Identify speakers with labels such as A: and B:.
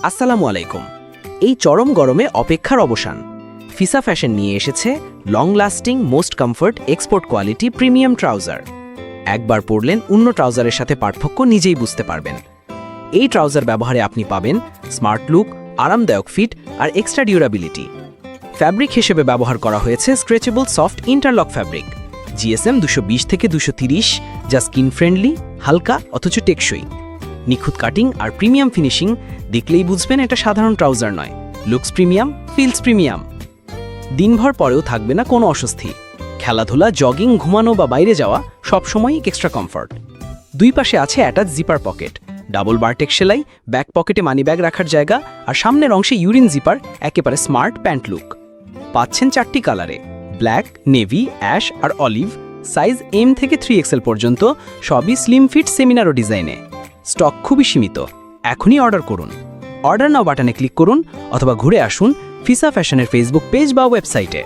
A: আসসালামু আলাইকুম। এই চরম গরমে অপেক্ষার অবসান। ফিসা ফ্যাশন নিয়ে এসেছে long lasting most comfort export quality premium trouser. একবার পরলেন অন্য ট্রাউজারের সাথে পার্থক্য নিজেই বুঝতে পারবেন। এই ট্রাউজার ব্যবহারে আপনি পাবেন স্মার্ট লুক, আরামদায়ক ফিট আর এক্সট্রা ডিউরাবিলিটি। ফ্যাব্রিক হিসেবে ব্যবহার করা হয়েছে stretchable soft interlock fabric GSM 220 থেকে 230, যা স্কিন ফ্রেন্ডলি, হালকা অথচ টেকসই। নিখুঁত কাটিং আর প্রিমিয়াম ফিনিশিং দেখলেই বুঝবেন এটা সাধারণ ট্রাউজার নয়, লুকস প্রিমিয়াম, ফিলস প্রিমিয়াম। দিনভর পরেও থাকবে না কোনো অস্বস্তি। খেলাধুলা, জগিং, ঘুমানো বা বাইরে যাওয়া সবসময়ই এক্সট্রা কমফর্ট। দুই পাশে আছে অ্যাটাচ জিপার পকেট, ডাবল বারটেক সেলাই, ব্যাক পকেটে মানিব্যাগ রাখার জায়গা আর সামনের অংশে ইউরিন জিপার, একেবারে স্মার্ট প্যান্ট লুক। পাচ্ছেন 4টি কালারে, ব্ল্যাক, নেভি, অ্যাশ আর অলিভ। সাইজ M থেকে 3XL পর্যন্ত, সবই স্লিম ফিট সেমিনারো ডিজাইনে। স্টক খুবই সীমিত, এখনই অর্ডার করুন। অর্ডার নাও বাটনে ক্লিক করুন অথবা ঘুরে আসুন ফিসা ফ্যাশনের ফেসবুক পেজ বা ওয়েবসাইটে।